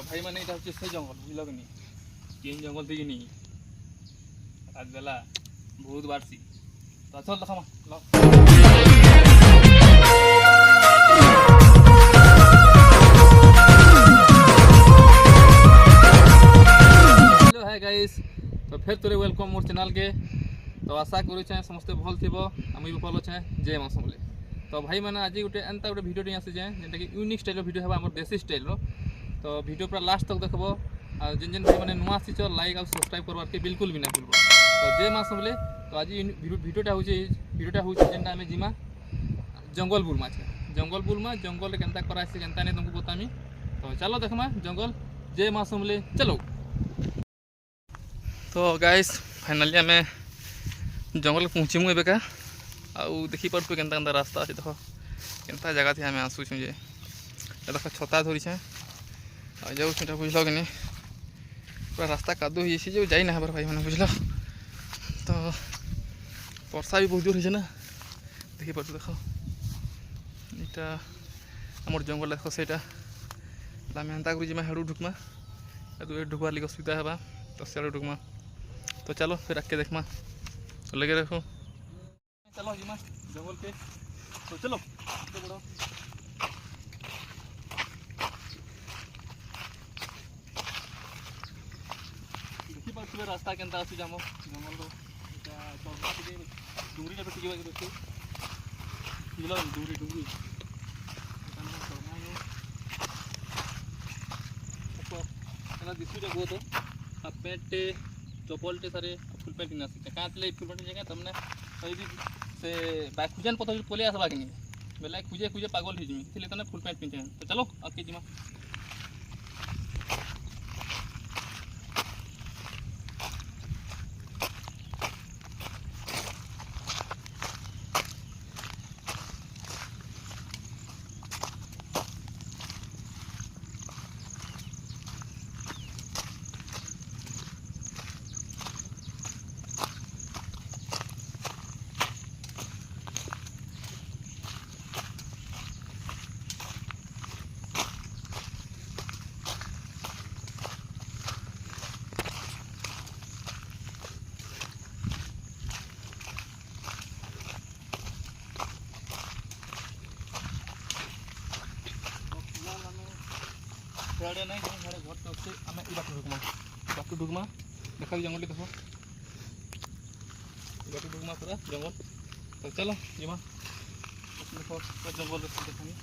ভাই মানে এটা হচ্ছে সেই জঙ্গল বুঝলো কি কেন জঙ্গল থেকে নি রাত বেলা বহুত বাড়ছি তো চল দেখা মা हेलो हाय गाइस तो फिर तोरे वेलकम मोर चैनल के तो आशा करूँ समस्ते भल थी आम भी भल अच्छे जय मास बोले तो भाई मैंने आज गोटे एंता गोटे भिडियो नहीं आसी जेनटा कि यूनिक स्टाइल भिडियो है आम देसी स्टाइल तो भिडियो पूरा लास्ट तक देखब और जेन जेन भाई मैंने नुआ आसीच लाइक और सब्सक्राइब करवार के बिल्कुल भी ना भूलब तो जय मास बोले तो आज भिडियोटा हूँ जेनटा आम जिमा जंगल बुलमा जंगल बुलमा जंगल केन्ता करासी केन्ता नहीं तुमको बतामी तो चलो देखमा जंगल जय मास बोले चलो तो गाइस फाइनाली आम जंगल पहुँचीमु एबेका आउ देखी पार्थ केन्ता केन्ता रास्ता अच्छे देख केन्ता जगह थी आम आसुचु जे देख छता धरी जाऊ बुझल कि नहीं पूरा रास्ता कादो हो जो जाई ना भाई मैंने बुझल तो वर्षा भी बहुत जोर हो ना देखी पार्थ देख यहाँ आमर जंगल देख से आम एंता कर हेड़ू ढुकमा ढुकबार लगे असुविधा है तो सियाड़ू ढुकमा तो चलो फिर आके देखमा तो लगे रखो चलो जिमा जंगल के तो चलो बड़ो देखी पार्थ रास्ता केन्ता आसु जाम जंगल को डुंगरी ने टिके बुझल डुंगरी डुंगरी दिशुटे गो तो हाफ पैंट चपलटे सारे फुल पैंट पिना क्या फुल पैंट जगह तमने से बैक खुजन पता पलि आसवा कि बेला खुजे खुजे पागल हो जिमी इसलिए फुल पैंट पिंधे तो चलो आगे जिमा नहीं घर तो आम ये बाटू ढुकमा देखा जंगल देख बाटू ढुकमा पूरा जंगल तो चलो जिमा जंगल देखनी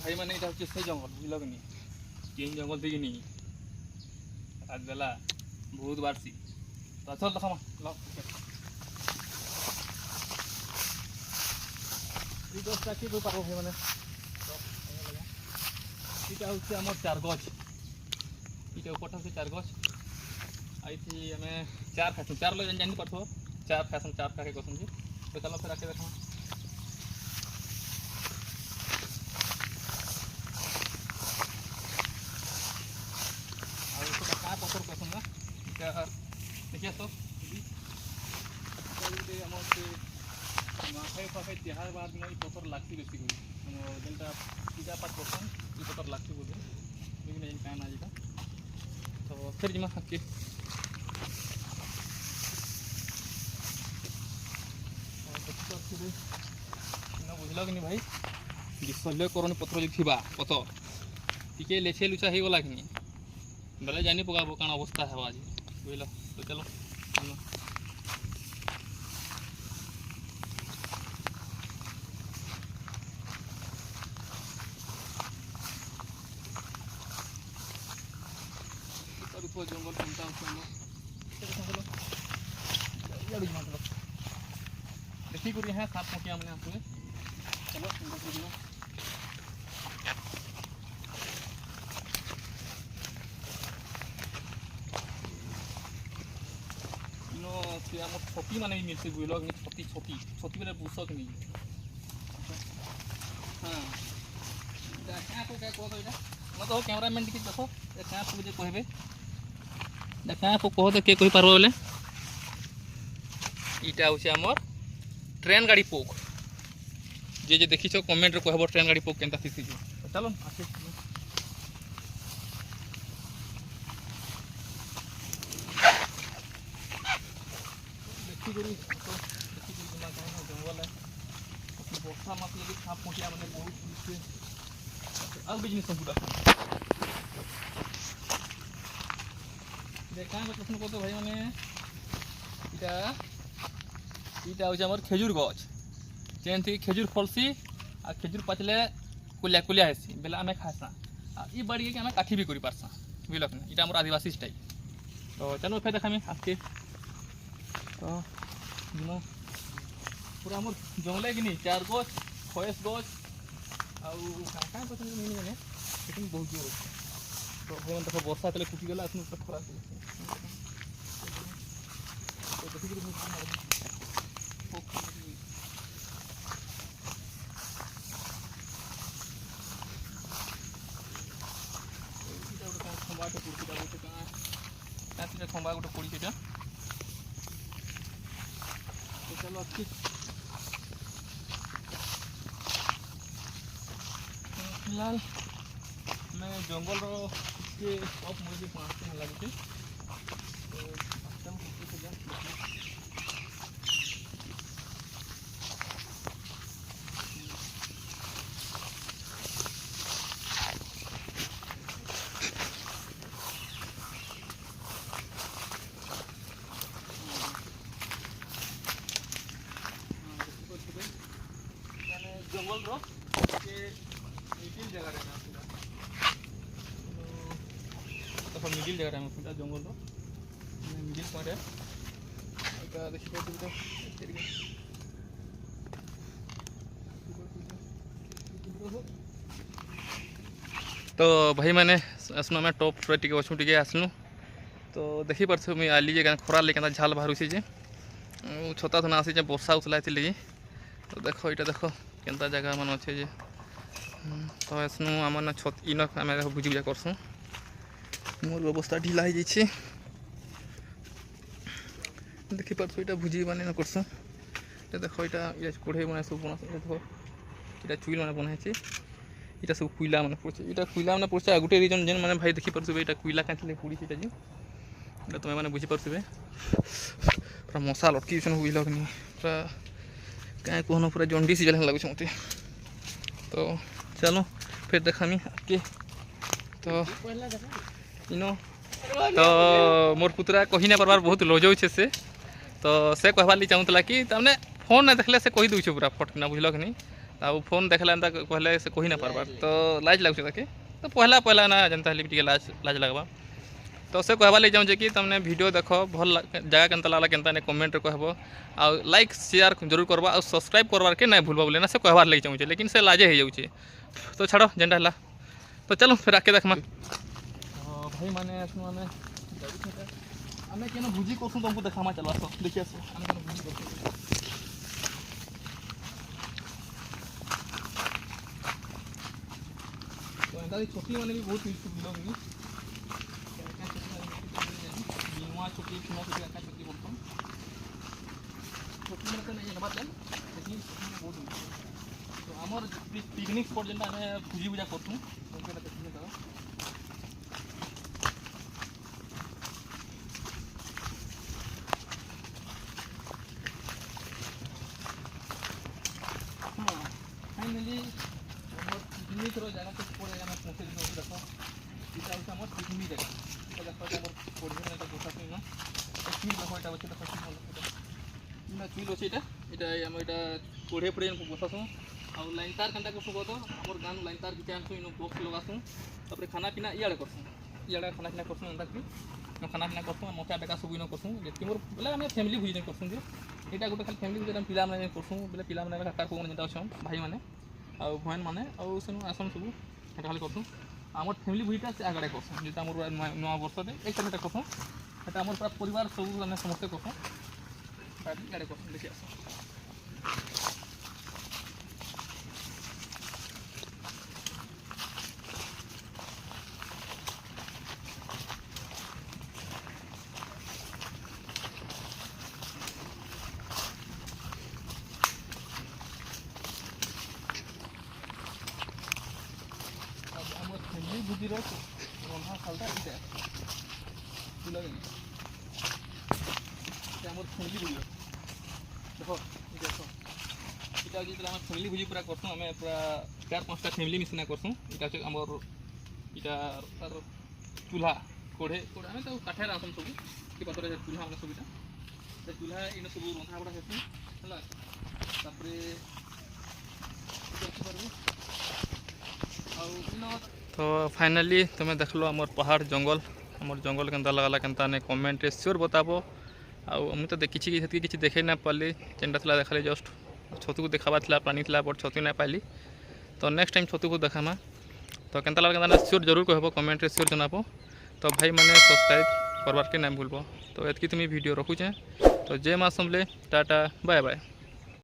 भाई मैंने এটা হচ্ছে সেই জঙ্গল বুঝলো কি কেন জঙ্গল থেকে নি রাত বেলা বহুত বাড়ছি তো চল দেখা মা ল এই দশটা কি পাবো ভাই মানে এটা হচ্ছে আমার 4 গজ এটা উপরটা হচ্ছে 4 গজ আইছি আমি 4 খাইছি 4 লোক জানি পারছো 4 খাইছম 4 খাকে কসম जी तो चलो फिर आके देखो पत्थर पसंद ना देखिए तो माफे फाफे तिहार बाद में पत्थर लगती बेसी जेनटा पूजा पाठ करसन ये पत्थर लगती बोले लेकिन इन टाइम आज का तो फिर जिमा के बुझल कि भाई विशल्यकरण पत्र जो थी पत्थर टी लेछे लुचा हो गला कि बेले जानी पकाबो कान अवस्था है आज बुझल तो चलो जंगल देखी कर यहाँ सात पटिया मैंने आसुए चलो नो से आम छती मैंने भी मिलते बुझल कि छती छती छती बेले बुसक नहीं हाँ क्या तो क्या कह दो मत हो कैमरामैन टी देख क्या सब जे कहबे क्या सब कह दे किए कहीपर बोले इटा हूँ आमर ट्रेन गाड़ी पोक जे जे देखी कमेंट रे कहब ट्रेन गाड़ी पोक केनता थी चलो आसे जंगल है बर्षा मत लगे साप पहुँचा मैंने बहुत और बिजनेस पूरा देखा प्रश्न करते भाई मैंने इटा हूँ आम खेजूर गच जेन थी खेजूर फलसी आ खेजूर पाचले कुलिया कुलिया हेसी बेले आम खासा ये बाड़ी के आम काठी भी कर पारसा बुझल कि इटा आम आदिवासी स्टाइल तो चलो फिर देखा आके तो पूरा आम जंगल कि नहीं चार गच फरेस्ट गच आँ पसंद मिनी मैंने लेकिन बहुत जोर तो भाई देख बर्षा तेल फुटिगला खरा खंबा गोटे पड़ी से चलो फिलहाल मैं जंगल रे टॉप मुझे 5 दिन लगे जंगल रो मिडिल जगह तो मिडिल जगह में पूरा जंगल रो मिडिल पॉइंट है देखिए तो भाई मैंने आसनु आम टॉप टे अच्छू टे आसनु तो देखी पार्थ मुझे आली जे खरा ले झाल बाहर से छता थना आसी बर्षा उतला लगी तो देख ये देख केन्ता जगह मान अच्छे जे तो आसनु आम छत इन आम भुजी भुजा करसुँ मोर व्यवस्था ढिला हो जाए देखी पार्थ ये भुजी मान करसुँ देख ये कढ़ई बना सब बना देख ये चुईल मैंने बनाई ये सब कोयला मैंने पड़े ये कोयला मैंने पड़े गोटे रिजन जेन मैंने भाई देखी पार्थे ये कोयला कहीं पड़ी से तुम्हें मैंने बुझीपारे पूरा मशा लटकी बुझल कि पूरा क्या कहना पूरा जंडिस जल लगुच मत तो चलो फिर देखामी आगे तो इनो तो मोर पुतरा कही ना पार्बार बहुत लजाऊ से तो से कहबार चाहूला कि तमने फोन ना देखले से कही दूचे पूरा फटकिना बुझल कि नहीं आ फोन देखला एंता कहले से कही ना पार्बार तो लाज लगुचे ताके तो पहला पहला ना जनता हेल्ली टी लाज लगवा तो से कहबार लगे चाहूँ कि तुमने वीडियो देख भल जगह केन्ता लगला केन्ता ने कमेंट रे कहब आ लाइक शेयर जरूर करबा और सब्सक्राइब करवार के ना भूलबा बोले ना से कहबार लगे चाहूँ लेकिन से लाजे हो जाऊे तो छाड़ो जेनटा है तो चलो फिर आके देखमा भाई माने आने आम क्या भुजी करसूँ तुमको देखा चलो आस देखिए भुजी कर छोटी मैंने भी बहुत बुझल छोटी चुना छोटी आका छोटी बोलता छोटी मतलब नहीं है बात लेकिन बहुत तो आमर पिकनिक स्पॉट जेनटा आम भुजी भुजा करसूँ हाँ फाइनाली पिकनिक जगह से पड़े पहुँचे देख यहाँ हूँ आम पिकनिक जगह पड़े बसा ना चुल देख ये देख चुल अच्छे यहाँ आम यहाँ कढ़े पड़े बसासूँ और लाइन तार केन्ता करसूँ कह तो आम गाँव लाइन तार गिटे आनसूँ इन बक्स लगासूँ तापर खाना पीना इे करसूँ इे खाना पीना करसूँ एंता कि खाना पीना करसूँ मचा बेका सब इन करसूँ जी मोर बोले आम फैमिली भोजन करसूँ जे यहाँ गोटे खाली फैमिली भोजन पिला मैंने करसूँ बोले पिला मैंने काका को जेनता अच्छे भाई मैंने आउ भैन मैंने आउ से आसन सब यहाँ खाली करसूँ आम फैमिली भोजटा से आगड़े करसूँ जो मोर नुआ वर्ष एक करसूँ এটা আমার পুরা পরিবার সবু আমি সমস্তে করছো গাড়ি করছো দেখি আস আমার ফ্যামিলি বুঝি রয়েছে রন্ধা খালটা এটা তুলে গেল এটা আমার ফ্যামিলি বুঝি দেখো দেখো এটা হচ্ছে আমার ফ্যামিলি ভোজি পুরা করছুঁ আমি পুরা 4-5টা ফ্যামিলি মিশিনা করছুঁ এটা হচ্ছে আমার এটা তার চুলা কোড়ে কোড়ে আমি তো কাঠে রাখুন সবু কি পাতরে চুলা আমরা সবুটা ସେ ଚୁଲା ଏଇନା ସବୁ ରନ୍ଧା ବଢ଼ା ହେସି ହେଲା ତାପରେ तो फाइनाली तुम्हें देख लो आमर पहाड़ जंगल आमर जंगल केन्ता लगला केन्ता ने कमेंट रे श्योर बताबो आउ तो देखी कि देखे ना पाली जेनटा थला देखले जस्ट छतु को देखाबा थला पानी थला बट छतु ना पाली तो नेक्स्ट टाइम छतु को देखामा तो केन्ता लगला केन्ता श्योर जरूर कहबो कमेंट रे श्योर जनाबो तो भाई माने सब्सक्राइब करबार के ना भूलबो तो एतकी तुम वीडियो रखुचे तो जय माँ समले टाटा बाय बाय।